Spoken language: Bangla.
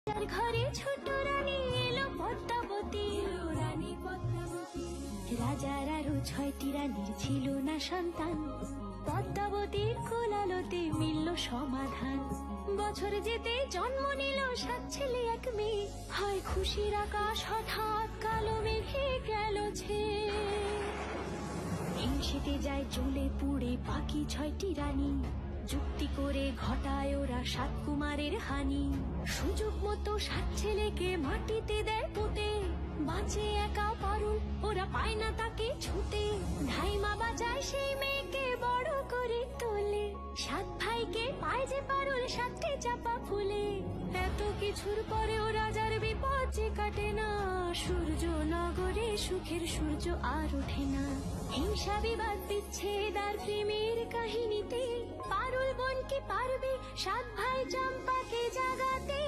তার ঘরে ছোট রানী এলো পদ্মাবতী, রাজার আরো 6টি রানীর ছিল না সন্তান, পদ্মাবতীর কোলালোতে মিলল সমাধান। বছর যেতে জন্ম নিল 7 ছেলে 1 মেয়ে, হয় খুশির আকাশ হঠাৎ কালো মেঘে গেল ছেয়ে। হিংসেতে যায় জ্বলে পুড়ে বাকি 6টি রানী, যুক্তি করে ঘটায় ওরা 7 কুমারের হানি। সুযোগ মতো 7 ছেলেকে মাটিতে দেয় পুঁতে, বাঁচে একা পারুল ওরা পায় না তাকে ছুতে। ধাইমা বাজায় সেই মেয়েকে বড় করে তোলে, 7 ভাইকে পায় যে পারুল 7টি চাপা ফুলে। এত কিছুর পরেও রাজার বিপদ যে কাটে না, সূর্য নগরে সুখের সূর্য আর ওঠে না। হিংসা বিবাদ বিচ্ছেদ আর প্রেমের কাহিনীতে পারুল বোন কি পারবে 7 ভাই চম্পাকে জাগাতে।